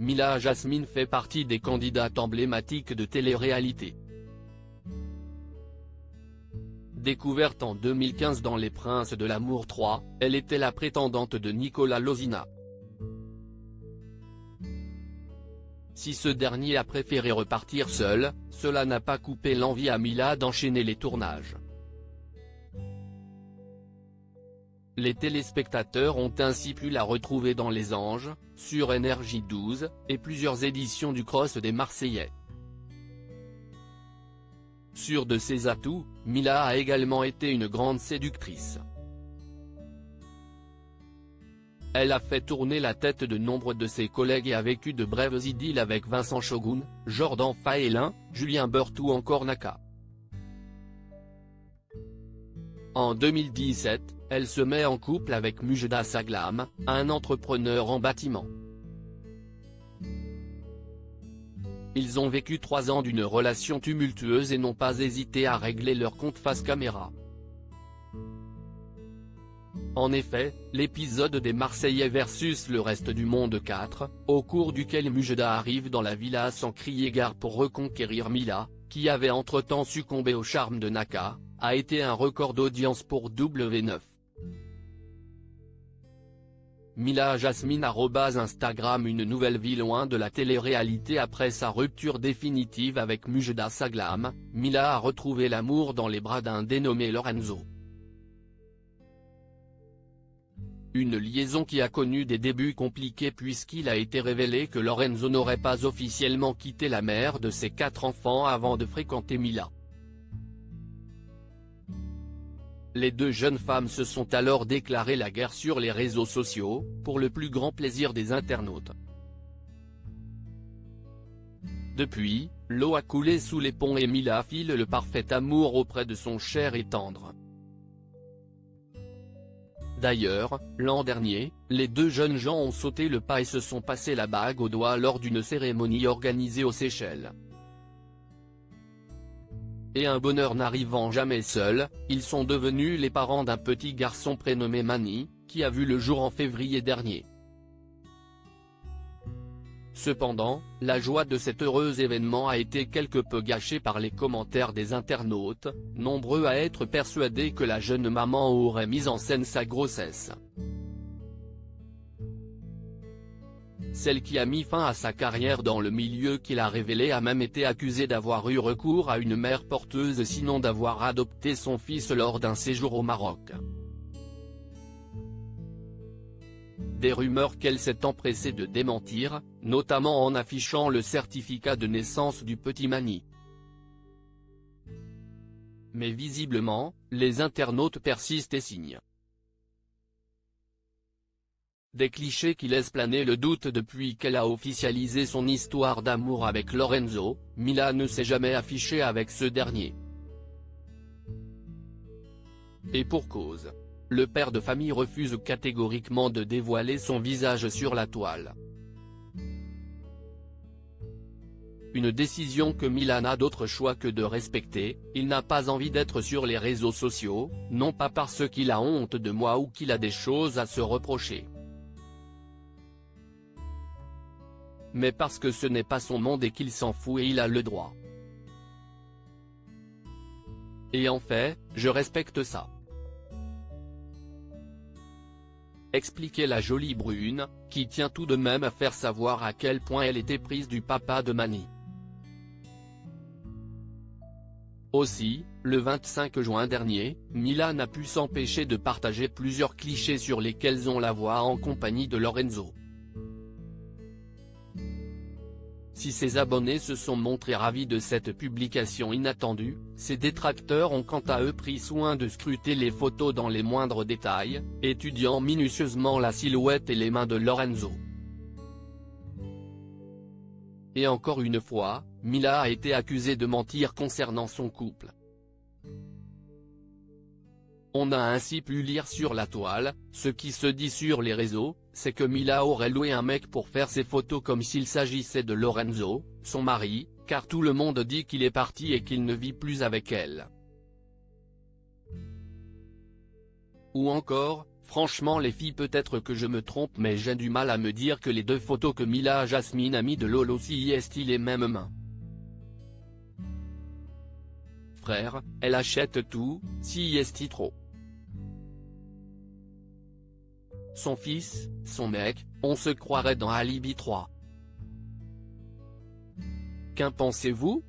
Mila Jasmine fait partie des candidates emblématiques de télé-réalité. Découverte en 2015 dans Les Princes de l'Amour 3, elle était la prétendante de Nicolas Lozina. Si ce dernier a préféré repartir seul, cela n'a pas coupé l'envie à Mila d'enchaîner les tournages. Les téléspectateurs ont ainsi pu la retrouver dans Les Anges, sur Énergie 12, et plusieurs éditions du Cross des Marseillais. Sûre de ses atouts, Mila a également été une grande séductrice. Elle a fait tourner la tête de nombre de ses collègues et a vécu de brèves idylles avec Vincent Shogun, Jordan Faélin, Julien Bert ou encore Naka. En 2017, elle se met en couple avec Mujda Saglam, un entrepreneur en bâtiment. Ils ont vécu 3 ans d'une relation tumultueuse et n'ont pas hésité à régler leur compte face caméra. En effet, l'épisode des Marseillais versus le reste du monde 4, au cours duquel Mujda arrive dans la villa sans crier gare pour reconquérir Mila, qui avait entre-temps succombé au charme de Naka, a été un record d'audience pour W9. Mila Jasmine @Instagram. Une nouvelle vie loin de la télé-réalité. Après sa rupture définitive avec Mujda Saglam, Mila a retrouvé l'amour dans les bras d'un dénommé Lorenzo. Une liaison qui a connu des débuts compliqués puisqu'il a été révélé que Lorenzo n'aurait pas officiellement quitté la mère de ses 4 enfants avant de fréquenter Mila. Les deux jeunes femmes se sont alors déclaré la guerre sur les réseaux sociaux, pour le plus grand plaisir des internautes. Depuis, l'eau a coulé sous les ponts et Mila file le parfait amour auprès de son cher et tendre. D'ailleurs, l'an dernier, les deux jeunes gens ont sauté le pas et se sont passé la bague au doigt lors d'une cérémonie organisée aux Seychelles. Et un bonheur n'arrivant jamais seul, ils sont devenus les parents d'un petit garçon prénommé Mani, qui a vu le jour en février dernier. Cependant, la joie de cet heureux événement a été quelque peu gâchée par les commentaires des internautes, nombreux à être persuadés que la jeune maman aurait mis en scène sa grossesse. Celle qui a mis fin à sa carrière dans le milieu qu'il a révélé a même été accusée d'avoir eu recours à une mère porteuse sinon d'avoir adopté son fils lors d'un séjour au Maroc. Des rumeurs qu'elle s'est empressée de démentir, notamment en affichant le certificat de naissance du petit Mani. Mais visiblement, les internautes persistent et signent. Des clichés qui laissent planer le doute. Depuis qu'elle a officialisé son histoire d'amour avec Lorenzo, Mila ne s'est jamais affichée avec ce dernier. Et pour cause. Le père de famille refuse catégoriquement de dévoiler son visage sur la toile. Une décision que Mila n'a d'autre choix que de respecter. Il n'a pas envie d'être sur les réseaux sociaux, non pas parce qu'il a honte de moi ou qu'il a des choses à se reprocher. Mais parce que ce n'est pas son monde et qu'il s'en fout et il a le droit. Et en fait, je respecte ça. Expliquait la jolie brune, qui tient tout de même à faire savoir à quel point elle était prise du papa de Mani. Aussi, le 25 juin dernier, Mila n'a pu s'empêcher de partager plusieurs clichés sur lesquels on la voit en compagnie de Lorenzo. Si ses abonnés se sont montrés ravis de cette publication inattendue, ses détracteurs ont quant à eux pris soin de scruter les photos dans les moindres détails, étudiant minutieusement la silhouette et les mains de Lorenzo. Et encore une fois, Mila a été accusée de mentir concernant son couple. On a ainsi pu lire sur la toile, ce qui se dit sur les réseaux, c'est que Mila aurait loué un mec pour faire ses photos comme s'il s'agissait de Lorenzo, son mari, car tout le monde dit qu'il est parti et qu'il ne vit plus avec elle. Ou encore, Franchement les filles, peut-être que je me trompe, mais j'ai du mal à me dire que les 2 photos que Mila Jasmine a mis de Lolo si est les mêmes mains. Frère, elle achète tout, si est trop. Son fils, son mec, on se croirait dans Alibi 3. Qu'en pensez-vous ?